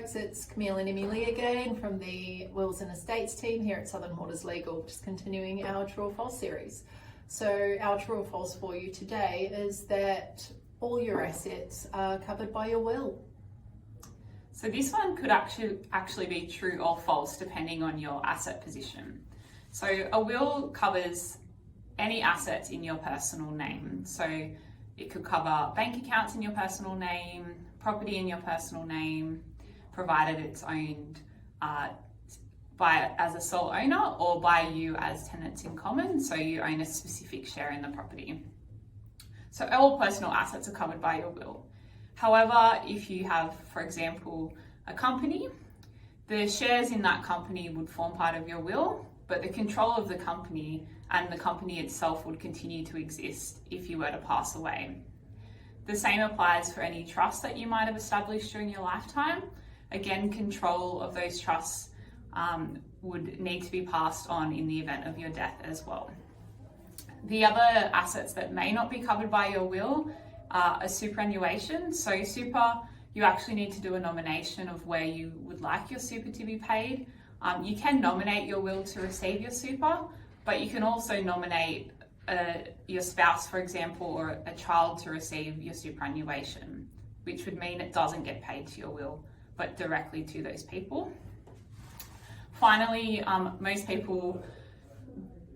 folks, it's Camille and Eme-Lee again from the Wills and Estates team here at Southern Waters Legal, just continuing our True or False series. So our True or False for you today is that all your assets are covered by your will. So this one could actually be true or false depending on your asset position. So a will covers any assets in your personal name. So it could cover bank accounts in your personal name, property in your personal name, provided it's owned as a sole owner or by you as tenants in common, so you own a specific share in the property. So all personal assets are covered by your will. However, if you have, for example, a company, the shares in that company would form part of your will, but the control of the company and the company itself would continue to exist if you were to pass away. The same applies for any trust that you might have established during your lifetime. Again, control of those trusts would need to be passed on in the event of your death as well. The other assets that may not be covered by your will are a superannuation. So super, you actually need to do a nomination of where you would like your super to be paid. You can nominate your will to receive your super, but you can also nominate your spouse, for example, or a child to receive your superannuation, which would mean it doesn't get paid to your will, but directly to those people. Finally, most people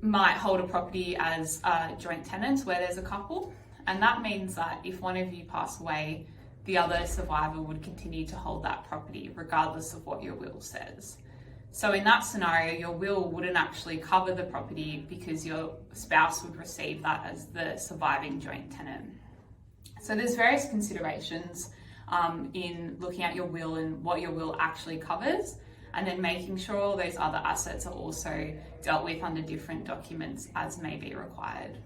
might hold a property as joint tenants where there's a couple, and that means that if one of you pass away, the other survivor would continue to hold that property regardless of what your will says. So in that scenario, your will wouldn't actually cover the property because your spouse would receive that as the surviving joint tenant. So there's various considerations in looking at your will and what your will actually covers, and then making sure all those other assets are also dealt with under different documents as may be required.